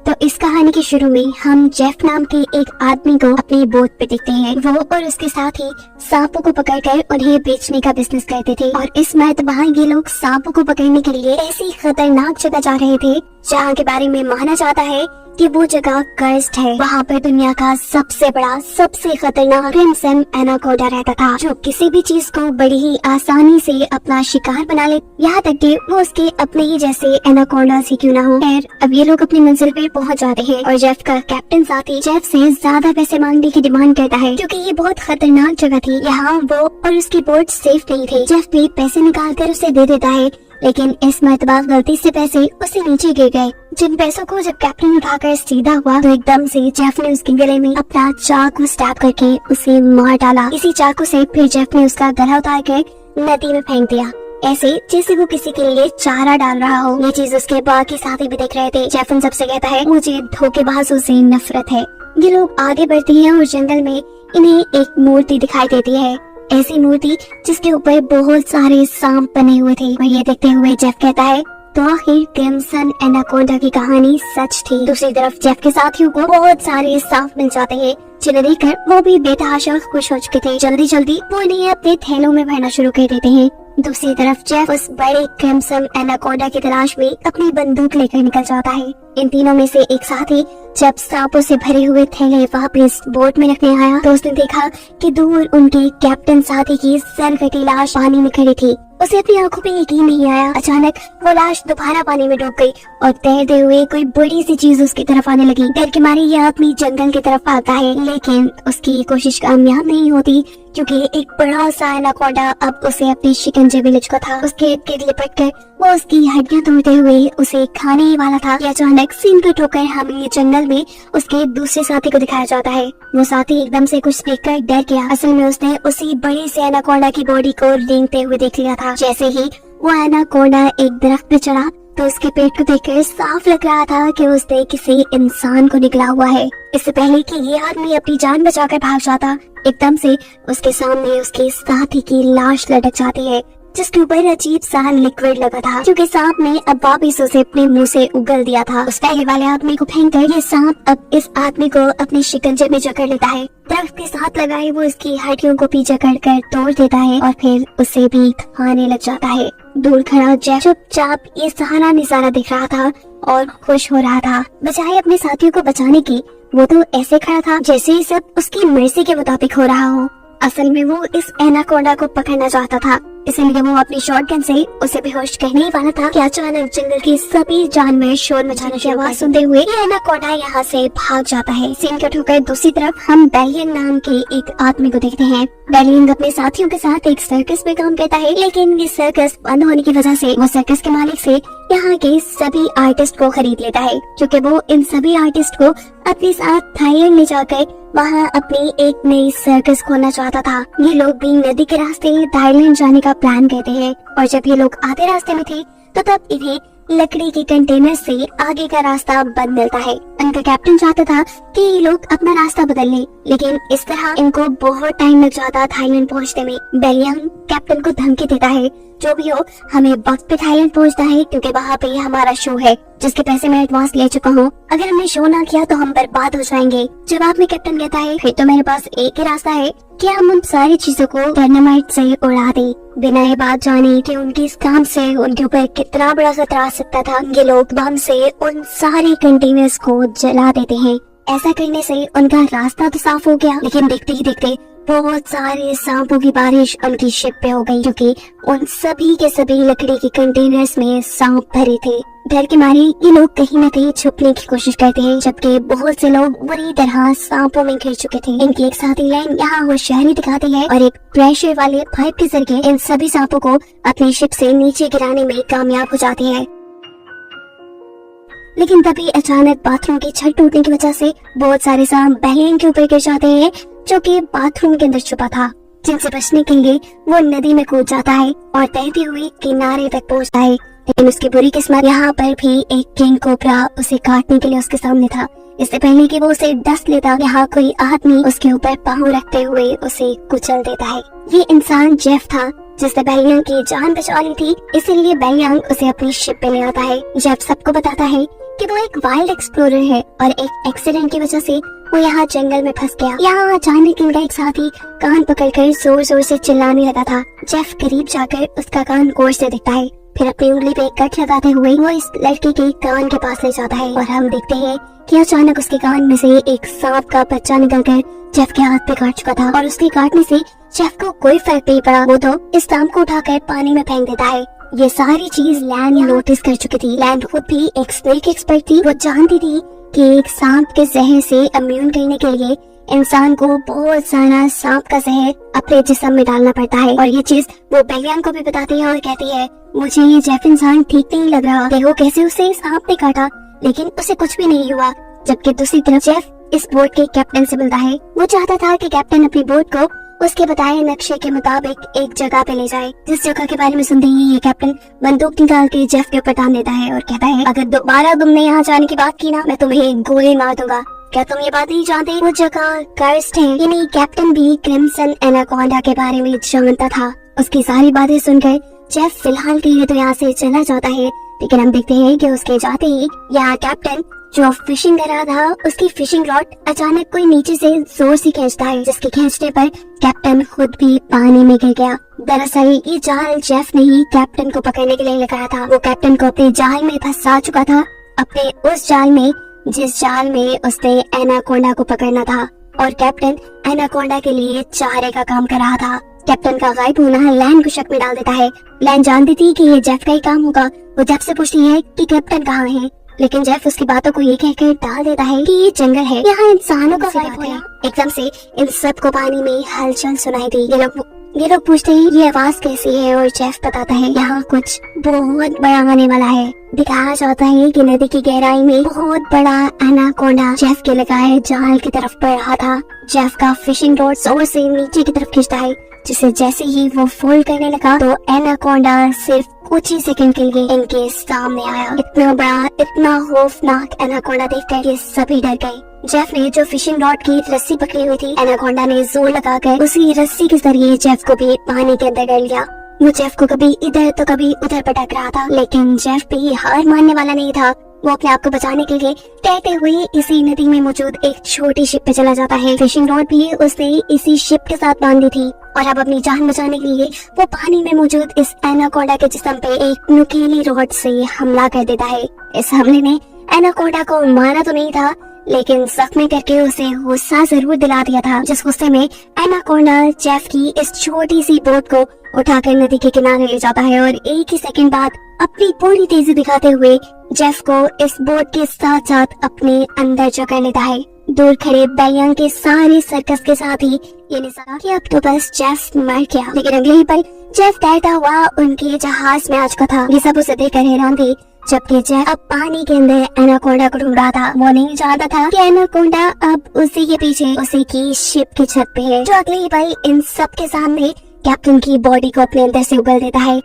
तो इस कहानी के शुरू में हम जेफ नाम के एक आदमी को अपनी बोट पे देखते हैं। वो और उसके साथ ही सांपों को पकड़कर उन्हें बेचने का बिजनेस करते थे और इस मर्तबा ये लोग सांपों को पकड़ने के लिए ऐसी खतरनाक जगह जा रहे थे जहाँ के बारे में माना जाता है कि वो जगह कर्स्ड है। वहाँ पर दुनिया का सबसे बड़ा, सबसे खतरनाक क्रिम्सन एनाकोंडा रहता था, जो किसी भी चीज को बड़ी ही आसानी से अपना शिकार बना ले, यहाँ तक कि वो उसके अपने ही जैसे एनाकोंडा ही क्यों ना हो। खैर, अब ये लोग अपनी मंजिल पे पहुँच जाते हैं और जेफ का कैप्टन साथी जेफ से ज्यादा पैसे मांगने की डिमांड करता है, क्योंकि ये बहुत खतरनाक जगह थी। यहाँ वो और उसकी बोट सेफ नहीं थे। जेफ भी पैसे निकाल कर उसे दे देता है, लेकिन इस मर्तबा गलती से पैसे उससे नीचे गिर गए। जिन पैसों को जब कैप्टन उठाकर सीधा हुआ तो एकदम से जेफ ने उसके गले में अपना चाकू स्टैब करके उसे मार डाला। इसी चाकू से फिर जेफ ने उसका गला उतार कर नदी में फेंक दिया, ऐसे जैसे वो किसी के लिए चारा डाल रहा हो। ये चीज उसके बाकी साथी भी देख रहे थे। जेफ उन सबसे कहता है, मुझे धोखेबाजों से नफरत है। ये लोग आगे बढ़ते हैं और जंगल में इन्हें एक मूर्ति दिखाई देती है, ऐसी मूर्ति जिसके ऊपर बहुत सारे सांप बने हुए थे। और ये देखते हुए जेफ कहता है, तो आखिर क्रिम्सन एनाकोंडा की कहानी सच थी। दूसरी तरफ जेफ के साथियों को बहुत सारे सांप मिल जाते हैं, जिन्हें देखकर वो भी बेतहाशा खुश हो चुके थे। जल्दी जल्दी वो इन्हें अपने थैलों में भरना शुरू कर देते हैं। दूसरी तरफ जेफ उस बड़े क्रिम्सन एनाकोंडा की तलाश में अपनी बंदूक लेकर निकल जाता है। इन तीनों में से एक साथी जब सांपों से भरे हुए थैले वापस बोट में रखने आया तो उसने देखा कि दूर उनके कैप्टन साथी की सर-कटी लाश पानी में खड़ी थी। उसे अपनी आंखों पे यकीन नहीं आया। अचानक वो लाश दोबारा पानी में डूब गई और तैरते हुए कोई बड़ी सी चीज उसकी तरफ आने लगी। डर के मारे ये आदमी जंगल की तरफ भागता है, लेकिन उसकी कोशिश कामयाब नहीं होती, क्योंकि एक बड़ा सा एनाकोंडा अब उसे अपने शिकंजे में लिपटा था। उसके इर्द-गिर्द लिपट कर वो उसकी हड्डियां तोड़ते हुए उसे खाने ही वाला था। ये अचानक सीन कट होकर हमें ये जंगल में उसके दूसरे साथी को दिखाया जाता है। वो साथी एकदम से कुछ देखकर डर गया। असल में उसने उसी बड़े से एनाकोंडा की बॉडी को रेंगते हुए देख लिया था। जैसे ही वो एनाकोंडा एक दरख्त पे चढ़ा तो उसके पेट को देखकर साफ लग रहा था कि उसने किसी इंसान को निकला हुआ है। इससे पहले कि ये आदमी अपनी जान बचाकर भाग जाता, एकदम से उसके सामने उसके साथी की लाश लटक जाती है, जिसके ऊपर अजीब सा लिक्विड लगा था, क्योंकि सांप ने अब वापिस उसे अपने मुंह से उगल दिया था। उस पहले वाले आदमी को फेंककर ये सांप अब इस आदमी को अपने शिकंजे में जकड़ लेता है। दरख्त के साथ लगाए वो इसकी हड्डियों को भी जकड़ कर तोड़ देता है और फिर उसे भी खाने लग जाता है। दूर खड़ा जेफ चुपचाप ये सारा नजारा देख रहा था और खुश हो रहा था। बजाय अपने साथियों को बचाने की, वो तो ऐसे खड़ा था जैसे ही सब उसकी मर्जी के मुताबिक हो रहा हो। असल में वो इस एनाकोंडा को पकड़ना चाहता था, इसलिए वो अपनी शॉटगन से उसे बेहोश करने ही वाला था कि अचानक जंगल के सभी जानवर शोर मचाने की आवाज सुनते हुए ये एनाकोंडा यहाँ से भाग जाता है। सीन कट होकर दूसरी तरफ हम बेलियन नाम के एक आदमी को देखते हैं। बेलियन अपने साथियों के साथ एक सर्कस में काम करता है, लेकिन ये सर्कस बंद होने की वजह से वो सर्कस के मालिक से यहाँ के सभी आर्टिस्ट को खरीद लेता है, क्योंकि वो इन सभी आर्टिस्ट को अपने साथ थाईलैंड ले जाकर वहाँ अपनी एक नई सर्कस खोलना चाहता था। ये लोग भी नदी के रास्ते थाईलैंड जाने का प्लान करते हैं और जब ये लोग आधे रास्ते में थे तो तब इन्हें लकड़ी के कंटेनर से आगे का रास्ता बंद मिलता है। उनका कैप्टन चाहता था कि ये लोग अपना रास्ता बदल लें, लेकिन इस तरह इनको बहुत टाइम लग जाता थाईलैंड पहुंचने में। बेलियन कैप्टन को धमकी देता है, जो भी हो हमें वक्त पे थाईलैंड पहुंचना है, क्योंकि वहाँ पे हमारा शो है जिसके पैसे मैं एडवांस ले चुका हूँ। अगर हमने शो ना किया तो हम बर्बाद हो जाएंगे। जवाब में कैप्टन कहता है, फिर तो मेरे पास एक ही रास्ता है कि हम उन सारी चीजों को डायनामाइट से उड़ा दें, बिना ये बात जाने कि उनके इस काम से उनके ऊपर कितना बड़ा खतरा आ सकता था। ये लोग बम से उन सारे कंटेनर्स को जला देते हैं। ऐसा करने से उनका रास्ता तो साफ हो गया, लेकिन देखते ही देखते बहुत सारे सांपों की बारिश उनकी शिप पे हो गई, क्योंकि उन सभी के सभी लकड़ी के कंटेनर्स में सांप भरे थे। डर के मारे ये लोग कहीं न कहीं छुपने की कोशिश करते हैं, जबकि बहुत से लोग बुरी तरह सांपों में घिर चुके थे। इनकी एक साथी लाइन यहाँ होशियारी दिखाती है और एक प्रेशर वाले पाइप के जरिए इन सभी सांपों को अपनी शिप से नीचे गिराने में कामयाब हो जाती है। लेकिन तभी अचानक बाथरूम की छत टूटने की वजह से बहुत सारे सांप बेलियन के ऊपर गिर जाते हैं, जो कि बाथरूम के अंदर छुपा था। जिनसे बचने के लिए वो नदी में कूद जाता है और तैरते हुए किनारे तक पहुंचता है। लेकिन उसकी बुरी किस्मत यहाँ पर भी एक किंग कोबरा उसे काटने के लिए उसके सामने था। इससे पहले कि वो उसे डस लेता, यहाँ कोई आदमी उसके ऊपर पाँव रखते हुए उसे कुचल देता है। ये इंसान जेफ था, जिसने बेलियन की जान बचा ली थी, इसीलिए बेलियन उसे अपनी शिप पे ले आता है। जेफ सबको बताता है कि वो एक वाइल्ड एक्सप्लोरर है और एक एक्सीडेंट की वजह से वो यहाँ जंगल में फंस गया। यहाँ अचानक इनका एक साथी कान पकड़कर जोर जोर से चिल्लाने लगा था। जेफ करीब जाकर उसका कान गौर से देखता है, फिर अपनी उंगली पे कट लगाते हुए वो इस लड़के के कान के पास ले जाता है और हम देखते हैं कि अचानक उसके कान में से एक सांप का बच्चा निकलकर जेफ के हाथ पे काट चुका था और उसके काटने से जेफ को कोई फर्क नहीं पड़ा। वो तो इस सांप को उठाकर पानी में फेंक देता है। ये सारी चीज लैन नोटिस कर चुकी थी। लैन खुद भी एक स्नेक एक्सपर्ट थी। वो जानती थी कि एक सांप के जहर से इम्यून करने के लिए इंसान को बहुत सारा सांप का जहर अपने जिस्म में डालना पड़ता है और ये चीज वो बेलियान को भी बताती है और कहती है, मुझे ये जेफ इंसान ठीक नहीं लग रहा। देखो कैसे उसे सांप ने काटा लेकिन उसे कुछ भी नहीं हुआ। जबकि दूसरी तरफ जेफ इस बोट के कैप्टन से मिलता है। वो चाहता था कि कैप्टन अपनी बोट को उसके बताए नक्शे के मुताबिक एक जगह पे ले जाए। जिस जगह के बारे में सुनते ही ये कैप्टन बंदूक निकाल के जेफ के ऊपर तान देता है और कहता है, अगर दोबारा तुमने यहाँ जाने की बात की ना, मैं तुम्हें गोली मार दूंगा। क्या तुम ये बात नहीं जानते? वो जगह कर्स्ड है। यानी कैप्टन भी क्रिम्सन एनाकोंडा के बारे में जानता था। उसकी सारी बातें सुनकर जेफ फिलहाल के लिए तो यहाँ से चला जाता है, लेकिन हम देखते हैं कि उसके जाते ही यहाँ कैप्टन जो फिशिंग कर रहा था उसकी फिशिंग रॉड अचानक कोई नीचे से जोर से खींचता है, जिसके खींचने पर कैप्टन खुद भी पानी में गिर गया। दरअसल ये जाल जेफ ने ही कैप्टन को पकड़ने के लिए लगाया था। वो कैप्टन को अपने जाल में फंसा चुका था, अपने उस जाल में जिस जाल में उसने एनाकोंडा को पकड़ना था और कैप्टन एनाकोंडा के लिए चारे का काम कर रहा था। कैप्टन का गायब होना लैन को शक में डाल देता है। लैन जानती थी कि ये जेफ का ही काम होगा। वो जेफ से पूछती है कि कैप्टन कहाँ है, लेकिन जेफ उसकी बातों को ये कहकर टाल देता है कि ये जंगल है, यहाँ इंसानों का गायब है। एकदम से इन सब को पानी में हलचल सुनाई दी। ये लोग पूछते हैं ये आवाज कैसी है और जेफ बताता है यहाँ कुछ बहुत बड़ा आने वाला है। दिखाया जाता है कि नदी की गहराई में बहुत बड़ा एनाकोंडा जेफ के लगाए जाल की तरफ बढ़ रहा था। जेफ का फिशिंग रॉड जोर से नीचे की तरफ खींचता है, जिसे जैसे ही वो फोल्ड करने लगा तो एनाकोंडा सिर्फ कुछ ही सेकंड के लिए इनके सामने आया। इतना बड़ा, इतना खौफनाक एनाकोंडा देखकर ये सभी डर गए। जेफ ने जो फिशिंग रॉड की रस्सी पकड़ी हुई थी, एनाकोंडा ने जोर लगाकर उसी रस्सी के जरिए जेफ को भी पानी के अंदर डाल लिया। वो जेफ को कभी इधर तो कभी उधर पटक रहा था, लेकिन जेफ भी हार मानने वाला नहीं था। वो अपने आप को बचाने के लिए तैरते हुए इसी नदी में मौजूद एक छोटी शिप पे चला जाता है। फिशिंग रॉड भी उसने इसी शिप के साथ बांधी थी और अब अपनी जान बचाने के लिए वो पानी में मौजूद इस एनाकोंडा के जिस्म पे एक नुकीली रॉड से हमला कर देता है। इस हमले ने एनाकोंडा को मारा तो नहीं था, लेकिन जख्मी करके उसे गुस्सा जरूर दिला दिया था, जिस गुस्से में एनाकोंडा जेफ की इस छोटी सी बोट को उठाकर नदी के किनारे ले जाता है और एक ही सेकंड बाद अपनी पूरी तेजी दिखाते हुए जेफ को इस बोट के साथ साथ अपने अंदर जकड़ लेता है। दूर खड़े बेलियान के सारे सर्कस के साथ ही ये निशान कि अब तो बस जेफ मर गया, लेकिन अगले ही पल जेफ तैरता हुआ उनके जहाज में आ चुका था। ये सब उसे देखकर हैरान थे, जबकि जेफ अब पानी के अंदर एनाकोंडा को ढूंढ रहा था। वो नहीं जानता था कि एनाकोंडा अब उसी के पीछे उसी की शिप की छत पे है, जो अगले ही पल इन सब के सामने कैप्टन की बॉडी को अपने अंदर से उगल देता है।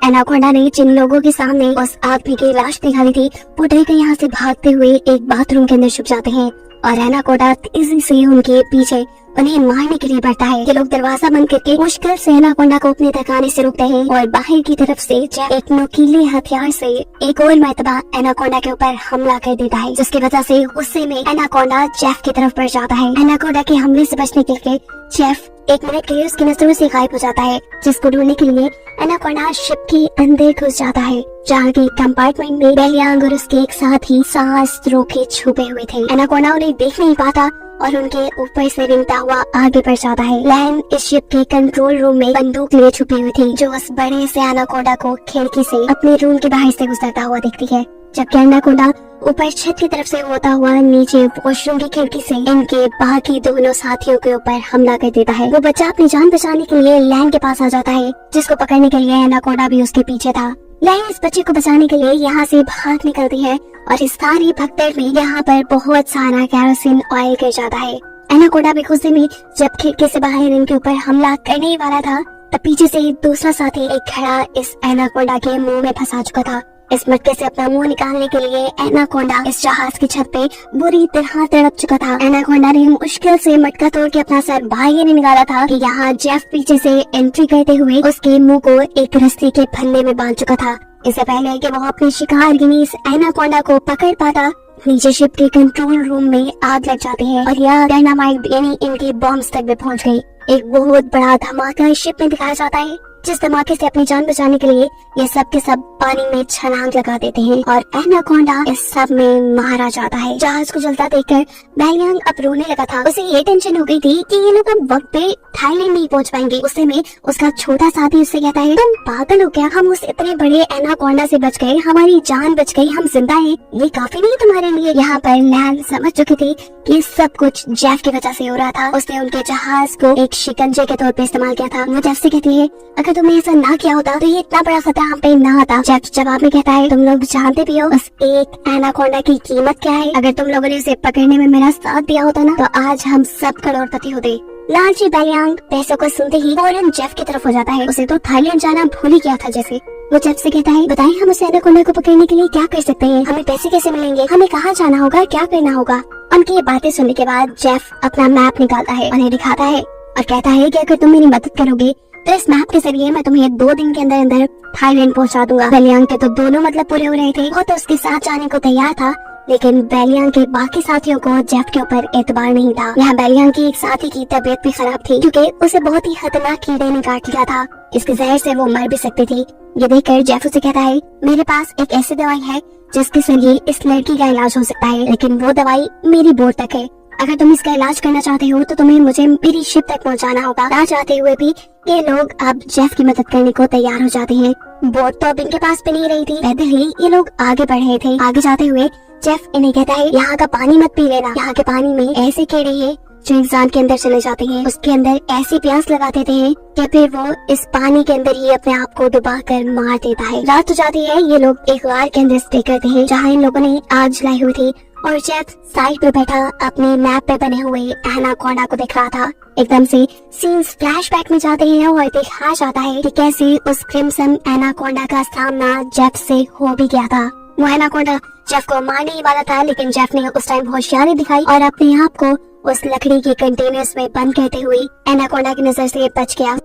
एनाकोंडा ने जिन लोगों के सामने उस आदमी की लाश निकाली थी, वो डर के यहाँ से भागते हुए एक बाथरूम के अंदर छुप जाते हैं और एनाकोंडा तेजी से उनके पीछे उन्हें मारने के लिए बढ़ता है। ये लोग दरवाजा बंद करके मुश्किल से एनाकोंडा को अपने तक आने से रोकते हैं और बाहर की तरफ से एक नुकीले हथियार से एक और मर्तबा एनाकोंडा के ऊपर हमला कर देता है, जिसकी वजह से गुस्से में एनाकोंडा जेफ की तरफ बढ़ जाता है। एनाकोंडा के हमले से बचने के लिए जेफ एक मिनट के लिए उसकी नजरों से गायब हो जाता है, जिसको ढूंढने के लिए एनाकोंडा शिप के अंदर घुस जाता है, जहाँ के कंपार्टमेंट में बेलियांग और उसके एक साथ ही सांस रोके छुपे हुए थे। एनाकोंडा उन्हें देख नहीं पाता और उनके ऊपर से रिंगता हुआ आगे बढ़ जाता है। लैन इस शिप के कंट्रोल रूम में बंदूक लिए छुपी हुई थी, जो उस बड़े से एनाकोंडा को खिड़की से अपने रूम के बाहर से गुजरता हुआ देखती है, जबकि एनाकोंडा ऊपर छत की तरफ से होता हुआ नीचे वॉशरूम की खिड़की से इनके बाकी दोनों साथियों के ऊपर हमला कर देता है। वो बच्चा अपनी जान बचाने के लिए लैन के पास आ जाता है, जिसको पकड़ने के लिए एनाकोंडा भी उसके पीछे था। लैन इस बच्चे को बचाने के लिए यहाँ से भाग निकलती है और इस सारी भगदड़ में यहाँ पर बहुत सारा केरोसिन ऑयल गिर जाता है। एनाकोंडा भी गुस्से में जब खिड़की से बाहर इनके ऊपर हमला करने वाला था, तब पीछे से दूसरा साथी एक घड़ा इस एनाकोंडा के मुंह में फंसा चुका था। इस मटके से अपना मुंह निकालने के लिए एनाकोंडा इस जहाज की छत पे बुरी तरह तड़प चुका था। एनाकोंडा ने मुश्किल से मटका तोड़ के अपना सर बाहर नहीं निकाला था कि यहाँ जेफ पीछे से एंट्री करते हुए उसके मुंह को एक रस्सी के फंदे में बांध चुका था। इससे पहले कि वो अपने शिकार गिनी इस एनाकोंडा को पकड़ पाता, नीचे शिप के कंट्रोल रूम में आग लग जाती है और यह डायनामाइट यानी इनके बॉम्ब्स तक भी पहुंच गई। एक बहुत बड़ा धमाका शिप में दिखाया जाता है, जिस धमाके से अपनी जान बचाने के लिए ये सब के सब पानी में छलांग लगा देते हैं और एनाकोंडा इस सब में मारा जाता है। जहाज को जलता देखकर बैलियांग अब रोने लगा था। उसे ये टेंशन हो गई थी कि ये लोग अब वक्त पे थाईलैंड नहीं पहुंच पाएंगे। उससे में उसका छोटा साथी उससे कहता है, तुम पागल हो क्या? हम उस इतने बड़े एनाकोंडा से बच गए, हमारी जान बच गई, हम जिंदा हैं, ये काफी नहीं तुम्हारे लिए? यहाँ पर नैन समझ चुकी थी कि सब कुछ जेफ की वजह से हो रहा था। उसने उनके जहाज को एक शिकंजे के तौर पे इस्तेमाल किया था। वो जेफ से कहती है, अगर तुमने ऐसा ना किया होता तो ये इतना बड़ा खतरा हम पे ना आता। जेफ जवाब में कहता है, तुम लोग जानते भी हो उस एक एनाकोंडा की कीमत क्या है? अगर तुम लोगों ने उसे पकड़ने में मेरा साथ दिया होता ना, तो आज हम सब करोड़पति होते। लालची बैलियांग पैसों को सुनते ही फौरन जेफ की तरफ हो जाता है। उसे तो थाईलैंड जाना भूल ही गया था जैसे। वो जेफ से कहता है, बताएं हम उस एनाकोंडा को पकड़ने के लिए क्या कर सकते हैं? हमें पैसे कैसे मिलेंगे? हमें कहाँ जाना होगा? क्या करना होगा? उनकी ये बातें सुनने के बाद जेफ अपना मैप निकालता है, उन्हें दिखाता है और कहता है कि अगर तुम मेरी मदद करोगे तो इस मैप के जरिए मैं तुम्हें 2 दिन के अंदर अंदर थाईलैंड पहुंचा दूंगा। बैलियांग के तो दोनों मतलब पूरे हो रहे थे। वो तो उसके साथ जाने को तैयार था, लेकिन बैलियांग के बाकी साथियों को जेफ के ऊपर एतबार नहीं था। यहाँ बैलियांग की एक साथी की तबीयत भी खराब थी, क्योंकि उसे बहुत ही खतरनाक कीड़े ने काट लिया था। इसके जहर से वो मर भी सकती थी। ये देखकर जेफ उसे कहता है, मेरे पास एक ऐसी दवाई है जिसके जरिए इस लड़की का इलाज हो सकता है, लेकिन वो दवाई मेरी बोट तक है। अगर तुम इसका इलाज करना चाहते हो तो तुम्हें मुझे मेरी शिप तक पहुंचाना होगा। ना चाहते हुए भी ये लोग अब जेफ की मदद करने को तैयार हो जाते हैं। बोट तो अब इनके पास भी नहीं रही थी, पैदल ही ये लोग आगे बढ़ रहे थे। आगे जाते हुए जेफ इन्हें कहता है, यहाँ का पानी मत पी लेना, यहाँ के पानी में ऐसे कीड़े हैं जो इंसान के अंदर चले जाते हैं, उसके अंदर ऐसी प्यास लगा देते हैं कि फिर वो इस पानी के अंदर ही अपने आप को डुबा कर मार देता है। रात हो जाती है, ये लोग एक गार के अंदर स्टे करते हैं जहाँ इन लोगों ने आग जलाई हुई थी और जेफ साइड पे बैठा अपने मैप पे बने हुए एनाकोंडा को देख रहा था। एकदम से सीन्स फ्लैशबैक में जाते हैं और दिखाया जाता है कि कैसे उस क्रिम्सन एनाकोंडा का सामना जेफ से हो भी गया था। वो एनाकोंडा जेफ को मारने ही वाला था, लेकिन जेफ ने उस टाइम होशियारी दिखाई और अपने आप को उस लकड़ी के कंटेनर्स में बंद करते हुए एनाकोंडा की नजर से बच गया।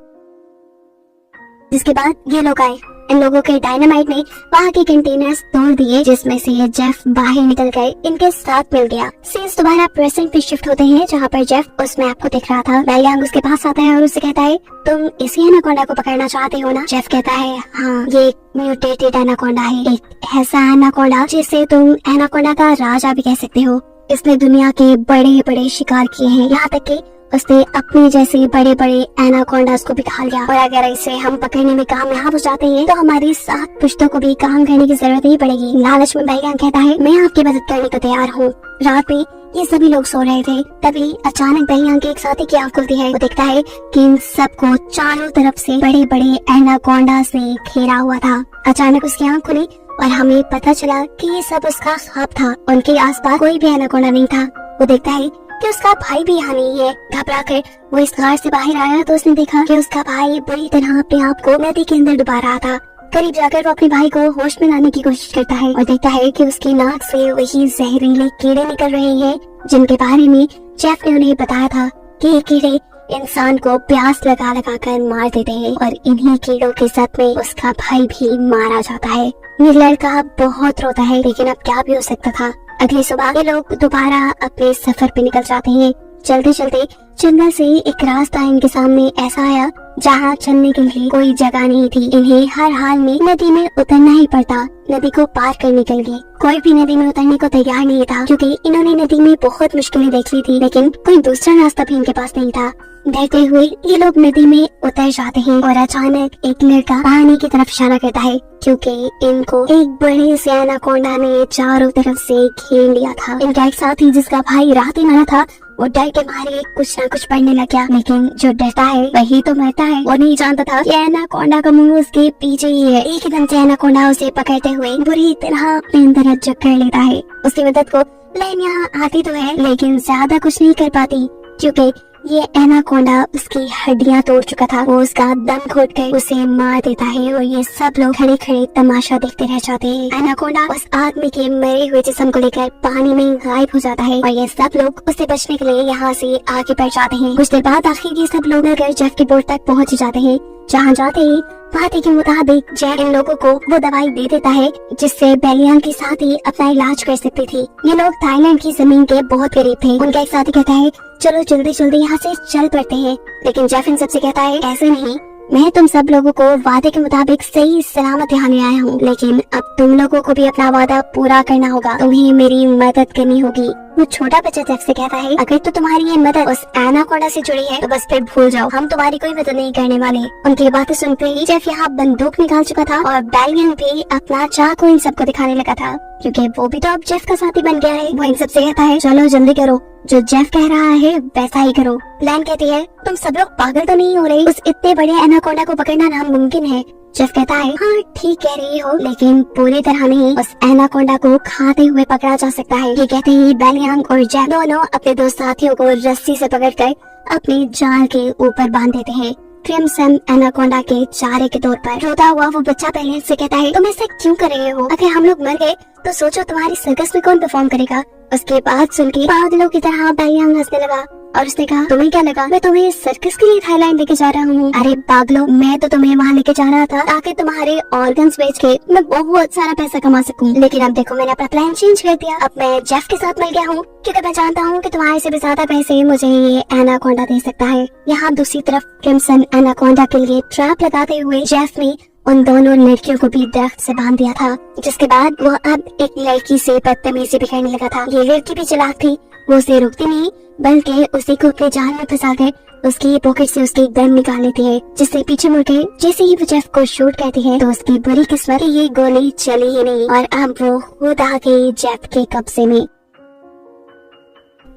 जिसके बाद ये लोग आए। इन लोगों के डायनामाइट ने वहाँ के कंटेनर्स तोड़ दिए, जिसमें से ये जेफ बाहर निकल गए, इनके साथ मिल गया। सीन्स दोबारा प्रेजेंट पे शिफ्ट होते हैं, जहाँ पर जेफ उस मैप को देख रहा था। बैलियांग उसके पास आता है और उससे कहता है, तुम इसी एनाकोंडा को पकड़ना चाहते हो ना? जेफ कहता है, हाँ, ये एक म्यूटेटेड एनाकोंडा है, एक ऐसा एनाकोंडा जिसे तुम एनाकोंडा का राजा भी कह सकते हो। इसने दुनिया के बड़े बड़े शिकार किए हैं, यहाँ तक कि उसने अपने जैसे बड़े बड़े एनाकोंडास को भी खा लिया। और अगर इसे हम पकड़ने में कामयाब हो जाते हैं तो हमारी 7 पुश्तों को भी काम करने की जरूरत नहीं पड़ेगी। लालच में बैलियांग कहता है, मैं आपकी मदद करने को तैयार हूँ। रात में ये सभी लोग सो रहे थे, तभी अचानक बैलियांग के एक साथी की आंख खुलती है। वो देखता है कि इन सबको चारों तरफ से बड़े बड़े एनाकोंडास ने घेरा हुआ था। अचानक उसकी आंख खुली और हमें पता चला कि ये सब उसका ख्वाब था। उनके आसपास कोई भी एनाकोंडा नहीं था। वो देखता है कि उसका भाई भी यहाँ नहीं है। घबरा कर वो इस गार से बाहर आया तो उसने देखा कि उसका भाई बुरी तरह अपने आप को नदी के अंदर डुबा रहा था। करीब जाकर वो अपने भाई को होश में लाने की कोशिश करता है और देखता है कि उसकी नाक से वही जहरीले कीड़े निकल रहे हैं जिनके बारे में जेफ ने उन्हें बताया था कि ये कीड़े इंसान को प्यास लगा लगा कर मार देते हैं और इन्हीं कीड़ों के साथ में उसका भाई भी मारा जाता है। ये लड़का बहुत रोता है, लेकिन अब क्या भी हो सकता था। अगली सुबह ये लोग दोबारा अपने सफर पे निकल जाते हैं। चलते चलते जंगल से एक रास्ता इनके सामने ऐसा आया जहाँ चलने के लिए कोई जगह नहीं थी। इन्हें हर हाल में नदी में उतरना ही पड़ता। नदी को पार करने के लिए कोई भी नदी में उतरने को तैयार नहीं था, क्योंकि इन्होंने नदी में बहुत मुश्किलें देख ली थी, लेकिन कोई दूसरा रास्ता भी इनके पास नहीं था। डरते हुए ये लोग नदी में उतर जाते हैं और अचानक एक लड़का पानी की तरफ इशारा करता है, क्योंकि इनको एक बड़े से एनाकोंडा ने चारों तरफ से घेर लिया था। इनका एक साथी जिसका भाई रात ही मरा था, वो डर के मारे कुछ न कुछ पढ़ने लग गया, लेकिन जो डरता है वही तो मरता है। वो नहीं जानता था कि एनाकोंडा का मुंह उसके पीछे ही है। एक एकदम से एनाकोंडा उसे पकड़ते हुए बुरी तरह अपने अंदर जकड़ लेता है। उसकी मदद को लैन यहाँ आती तो है, लेकिन ज्यादा कुछ नहीं कर पाती, क्योंकि ये एनाकोंडा उसकी हड्डियां तोड़ चुका था। वो उसका दम घोट कर उसे मार देता है और ये सब लोग खड़े खड़े तमाशा देखते रह जाते हैं। एनाकोंडा उस आदमी के मरे हुए जिस्म को लेकर पानी में गायब हो जाता है और ये सब लोग उससे बचने के लिए यहाँ से आगे बढ़ जाते हैं। कुछ देर बाद आखिर ये सब लोग अगर जेफ की बोट तक पहुँच जाते हैं, जहाँ जाते ही वादे के मुताबिक जेफ इन लोगों को वो दवाई दे देता है जिससे बेलियांग के साथी अपना इलाज कर सकती थी। ये लोग थाईलैंड की जमीन के बहुत करीब थे। उनका एक साथी कहता है चलो जल्दी जल्दी यहाँ से चल पड़ते हैं, लेकिन जेफ इन सबसे कहता है ऐसे नहीं, मैं तुम सब लोगों को वादे के मुताबिक सही सलामत यहाँ ले आया हूँ, लेकिन अब तुम लोगों को भी अपना वादा पूरा करना होगा, तुम्हें मेरी मदद करनी होगी। वो छोटा बच्चा जेफ से कहता है अगर तो तुम्हारी ये मदद उस एनाकोंडा से जुड़ी है तो बस फिर भूल जाओ, हम तुम्हारी कोई मदद नहीं करने वाले। उनकी बातें सुनते ही जेफ यहाँ बंदूक निकाल चुका था और बेलियांग भी अपना चाकू इन सबको दिखाने लगा था, क्योंकि वो भी तो अब जेफ का साथी बन गया है। वो इन सबसे कहता है चलो जल्दी करो, जो जेफ कह रहा है वैसा ही करो। प्लान कहती है तुम सब लोग पागल तो नहीं हो रहे, उस इतने बड़े एनाकोंडा को पकड़ना नामुमकिन है। जेफ कहता है हाँ ठीक कह रही हो, लेकिन पूरी तरह नहीं उस एनाकोंडा को खाते हुए पकड़ा जा सकता है। ये कहते ही बेलियांग और जेफ दोनों अपने दो साथियों को रस्सी से पकड़कर अपने जाल के ऊपर बांध देते हैं, क्रिम्सन एनाकोंडा के चारे के तौर पर। रोता हुआ वो बच्चा पहले से कहता है तुम ऐसा क्यों कर रहे हो, अगर हम लोग मर गए तो सोचो तुम्हारी सर्कस में कौन परफॉर्म करेगा। उसके बाद सुन के पागलों की तरह बेलियांग हंसने लगा और उसने कहा तुम्हें क्या लगा मैं तुम्हें सर्कस के लिए थाईलैंड लेके जा रहा हूँ? अरे पागलों, मैं तो तुम्हें वहाँ लेके जा रहा था ताकि तुम्हारे ऑर्गन्स बेच के मैं बहुत सारा पैसा कमा सकूँ, लेकिन अब देखो मैंने अपना प्लान चेंज कर दिया। अब मैं जेफ के साथ मिल गया हूँ क्योंकि मैं जानता हूँ कि तुम्हारे से भी ज्यादा पैसे मुझे ये एनाकोंडा दे सकता है। यहाँ दूसरी तरफ क्रिम्सन एनाकोंडा के लिए ट्रैप लगाते हुए जेफ ने उन दोनों लड़कियों को भी दरख्त से बांध दिया था, जिसके बाद वो अब एक लड़की से बदतमीजी भी करने लगा था। ये लड़की भी चालाक थी, वो उसे रुकती नहीं बल्कि उसी को अपने जाल में फंसा कर उसकी पॉकेट से उसकी गन निकाल लेती है, जिससे पीछे मुड़ के जैसे ही वो जेफ को शूट करती है तो उसकी बुरी किस्मत ये गोली चली ही नहीं और अब वो खुद आ गई जेफ के कब्जे में।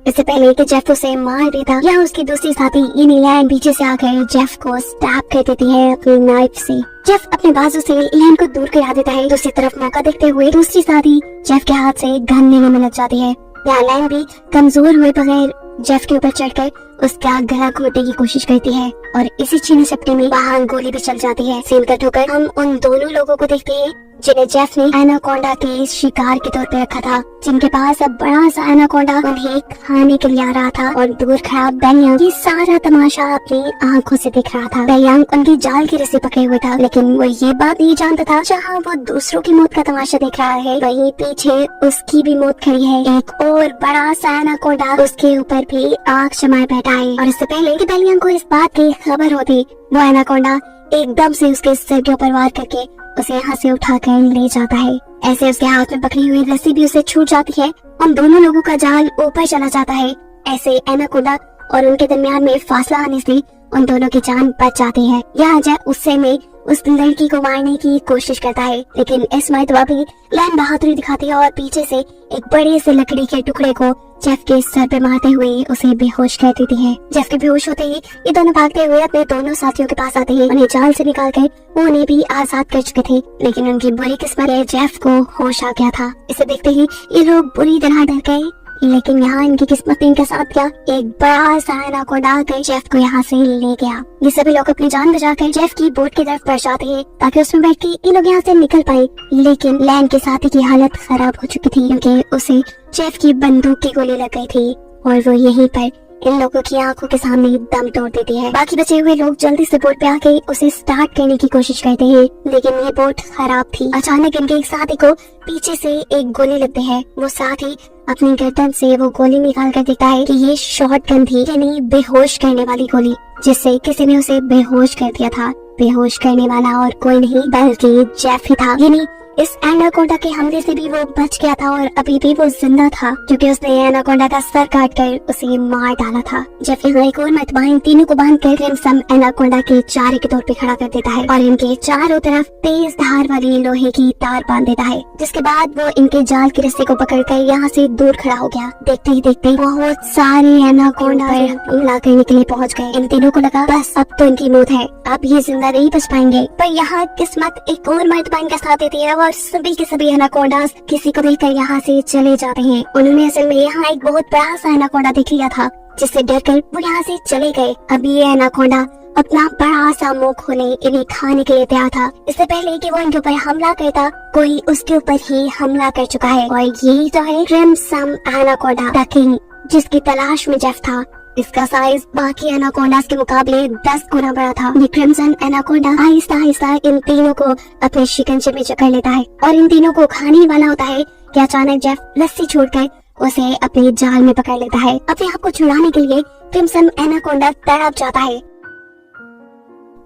इससे पहले कि जेफ उसे मार देता, या उसकी दूसरी साथी इनी लैन पीछे से आकर जेफ को स्टैप कर देती है अपनी नाइफ से। जेफ अपने बाजू से लैन को दूर करा देता है। दूसरी तरफ मौका देखते हुए दूसरी साथी जेफ के हाथ से गन लेने में लग जाती है। यहाँ लैन भी कमजोर हुए बगैर जेफ के ऊपर चढ़कर उसका गला घोटने की कोशिश करती है और इसी छीने झपटी में वहाँ गोली भी चल जाती है। सीन कट होकर हम उन दोनों लोगों को देखते हैं जिन्हें जेफ ने एनाकोंडा के शिकार के तौर पे रखा था, जिनके पास अब बड़ा सा एनाकोंडा उन्हें खाने के लिए आ रहा था और दूर खड़ा बेलियांग ये सारा तमाशा अपनी आंखों से देख रहा था। बेलियांग उनकी जाल की रस्सी पकड़े हुए था, लेकिन वो ये बात नहीं जानता था जहाँ वो दूसरों की मौत का तमाशा देख रहा है वहीं पीछे उसकी भी मौत खड़ी है। एक और बड़ा सा एनाकोंडा उसके ऊपर भी आग जमाए बैठा है और इससे पहले कि बेलियांग को इस बात की खबर होती, वो एनाकोंडा एकदम से उसके सिर के ऊपर वार करके उसे यहाँ से उठाकर ले जाता है। ऐसे उसके हाथ में पकड़ी हुई रस्सी भी उसे छूट जाती है। उन दोनों लोगों का जाल ऊपर चला जाता है। ऐसे एनाकोंडा और उनके दरमियान में फासला आने से उन दोनों की जान बच जाती है। यहाँ जेफ उससे में उस लड़की को मारने की कोशिश करता है, लेकिन इस मर्तबा भी लैन बहादुरी दिखाती है और पीछे से एक बड़े से लकड़ी के टुकड़े को जेफ के सर पे मारते हुए उसे बेहोश कर देती है। जेफ के बेहोश होते ही ये दोनों भागते हुए अपने दोनों साथियों के पास आते हैं। उन्हें जाल से निकालकर वो उन्हें भी आजाद कर चुके थे, लेकिन उनकी बुरी किस्मत है जेफ को होश आ गया था। इसे देखते ही ये लोग बुरी तरह डर गए, लेकिन यहाँ इनकी किस्मत ने इनका साथ दिया। एक बड़ा सा एनाकोंडा आकर जेफ को यहाँ से ले गया। ये सभी लोग अपनी जान बचाकर जेफ की बोट की तरफ बढ़ जाते हैं ताकि उसमें बैठ के ये लोग यहाँ से निकल पाए, लेकिन लैन के साथी की हालत खराब हो चुकी थी क्योंकि उसे जेफ की बंदूक की गोली लग गई थी और वो यहीं पर इन लोगों की आंखों के सामने दम तोड़ देती है। बाकी बचे हुए लोग जल्दी से बोट पे आके उसे स्टार्ट करने की कोशिश करते हैं, लेकिन ये बोट खराब थी। अचानक इनके एक साथी को पीछे से एक गोली लगती है। वो साथी अपनी गर्दन से वो गोली निकाल कर देखता है कि ये शॉर्ट गन थी, यानी बेहोश करने वाली गोली, जिससे किसी ने उसे बेहोश कर दिया था। बेहोश करने वाला और कोई नहीं बल्कि जेफ ही था। यानी इस एनाकोंडा के हमले से भी वो बच गया था और अभी भी वो जिंदा था क्योंकि उसने एनाकोंडा का सर काट कर उसे मार डाला था। जेफ यहाँ एक और मर्तबा इन तीनों को बांध कर क्रिम्सन एनाकोंडा के चारे के तौर पे खड़ा कर देता है और इनके चारों तरफ तेज धार वाली लोहे की तार बांध देता है, जिसके बाद वो इनके जाल की रस्सी को पकड़कर यहाँ से दूर खड़ा हो गया। देखते ही देखते बहुत सारे एनाकोंडा पर हमला करने के लिए पहुँच गए। इन तीनों को लगा बस अब तो इनकी मौत है, अब ये जिंदा नहीं बच पाएंगे, पर यहाँ किस्मत एक और मर्तबा इनका साथ देती है और सभी के सभी एनाकोंडास किसी को देखकर यहाँ से चले जाते हैं। उन्होंने असल में यहाँ एक बहुत बड़ा सा एनाकोंडा देख लिया था, जिससे डरकर वो यहाँ से चले गए। अब ये एनाकोंडा अपना बड़ा सा मुंह खोले इन्हें खाने के लिए तैयार था। इससे पहले कि वो इनके ऊपर हमला करता, कोई उसके ऊपर ही हमला कर चुका है और यही तो है क्रिम्सन एनाकोंडा द किंग, जिसकी तलाश में जेफ था। इसका साइज बाकी एनाकोंडास के मुकाबले 10 गुना बड़ा था। ये क्रिम्सन एनाकोंडा आहिस्ता आहिस्ता इन तीनों को अपने शिकंजे में जकड़ लेता है और इन तीनों को खाने वाला होता है कि अचानक जेफ रस्सी छोड़कर उसे अपने जाल में पकड़ लेता है। अपने आप को छुड़ाने के लिए क्रिम्सन एनाकोंडा तड़प जाता है।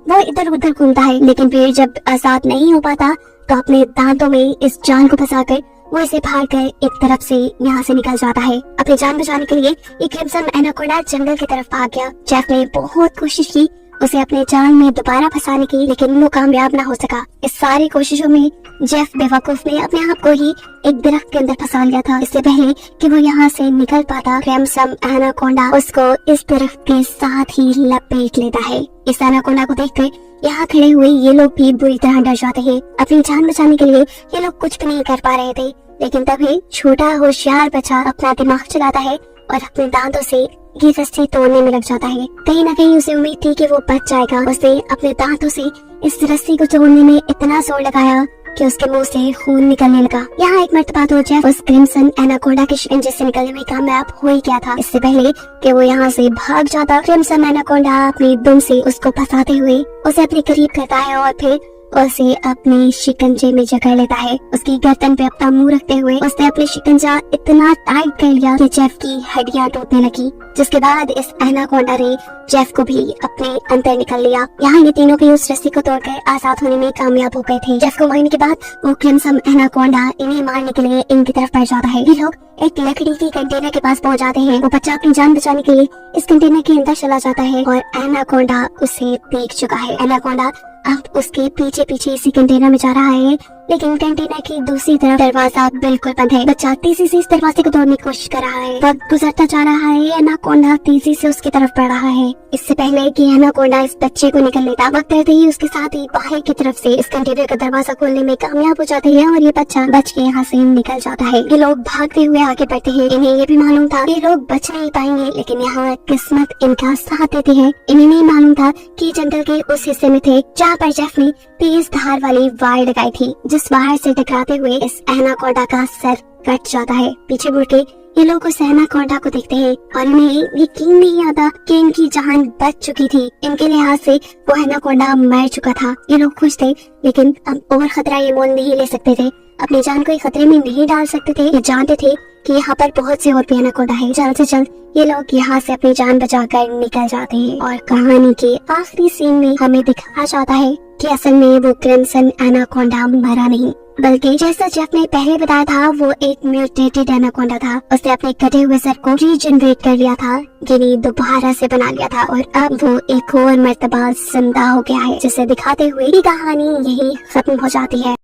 वो इधर उधर घूमता है, लेकिन फिर जब आजाद नहीं हो पाता तो अपने दांतों में इस जाल को फंसाकर वो इसे फाड़ कर एक तरफ से यहाँ से निकल जाता है। अपनी जान बचाने के लिए ये क्रिम्सन एनाकोंडा जंगल की तरफ भाग गया। जेफ ने बहुत कोशिश की उसे अपने जाल में दोबारा फंसाने की, लेकिन वो कामयाब ना हो सका। इस सारी कोशिशों में जेफ बेवकूफ ने अपने आप को ही एक दरख्त के अंदर फंसा लिया था। इससे पहले कि वो यहाँ से निकल पाता, क्रिम्सन एनाकोंडा उसको इस दरख्त के साथ ही लपेट लेता है। इस एनाकोंडा को देखकर यहाँ खड़े हुए ये लोग भी बुरी तरह डर जाते हैं। अपनी जान बचाने के लिए ये लोग कुछ भी नहीं कर पा रहे थे, लेकिन तभी छोटा होशियार बच्चा अपना दिमाग चलाता है और अपने दांतों से ये रस्सी तोड़ने में लग जाता है। कहीं ना कहीं उसे उम्मीद थी कि वो बच जाएगा। उसने अपने दांतों से इस रस्सी को तोड़ने में इतना जोर लगाया कि उसके मुंह से खून निकलने लगा। यहाँ एक मर्तबा तो जेफ उस क्रिम्सन एनाकोंडा के शिकंजे से निकलने में कामयाब हो ही गया था। इससे पहले कि वो यहाँ से भाग जाता, क्रिम्सन एनाकोंडा अपनी दुम से उसको फंसाते हुए उसे अपने करीब करता है और फिर उसे अपने शिकंजे में जकड़ लेता है। उसकी गर्दन पे अपना मुंह रखते हुए उसने अपने शिकंजा इतना टाइट कर लिया कि जेफ की हड्डियां टूटने लगी, जिसके बाद इस एनाकोंडा ने जेफ को भी अपने अंदर निकल लिया। यहाँ ये तीनों भी उस रस्सी को तोड़कर आजाद होने में कामयाब हो गए थे। जेफ को मारने के बाद वो क्रिम्सन एनाकोंडा इन्हें मारने के लिए इनकी तरफ बढ़ जाता है। ये लोग एक लकड़ी की कंटेनर के पास पहुंच जाते हैं। वो बच्चा अपनी जान बचाने के लिए इस कंटेनर के अंदर चला जाता है और एनाकोंडा उसे देख चुका है। एनाकोंडा अब उसके पीछे पीछे इसी कंटेनर में जा रहा है, लेकिन कंटेनर की दूसरी तरफ दरवाजा बिल्कुल बंद है। बच्चा तेजी से इस दरवाजे को तोड़ने की कोशिश कर रहा है। वक्त गुजरता जा रहा है, एनाकोंडा तेजी से उसकी तरफ बढ़ रहा है। इससे पहले कि एनाकोंडा इस बच्चे को निकल लेता, वक्त रहते ही उसके साथ ही बाहर की तरफ से इस कंटेनर का दरवाजा खोलने में कामयाब हो जाते हैं और ये बच्चा बच के यहाँ से निकल जाता है। ये लोग भागते हुए आगे बढ़ते हैं। इन्हें ये भी मालूम था ये लोग बच नहीं पाएंगे, लेकिन यहाँ किस्मत इनका साथ देती है। इन्हें नहीं मालूम था कि जंगल के उस हिस्से में थे जहाँ पर जेफ ने तेज धार वाली वार लगाई थी, जिस वार से टकराते हुए इस एनाकोंडा का सर कट जाता है। पीछे मुड़ के ये लोग उस एनाकोंडा को देखते हैं और इन्हें यकीन नहीं आता कि इनकी जान बच चुकी थी। इनके लिहाज से वो एनाकोंडा मर चुका था। ये लोग खुश थे, लेकिन अब और खतरा ये मोल नहीं ले सकते थे। अपनी जान को खतरे में नहीं डाल सकते थे। ये जानते थे कि यहाँ पर बहुत से और भी एनाकोंडा है। जल्द से जल्द ये लोग यहाँ से अपनी जान बचाकर निकल जाते हैं और कहानी के आखिरी सीन में हमें दिखाया जाता है कि असल में वो क्रिम्सन एनाकोंडा मरा नहीं, बल्कि जैसा जेफ ने पहले बताया था वो एक म्यूटेटेड एनाकोंडा था। उसने अपने कटे हुए सर को रीजनरेट कर लिया था, यानी दोबारा से बना लिया था और अब वो एक और मर्तबा जिंदा हो गया है, जिसे दिखाते हुए ये कहानी यही खत्म हो जाती है।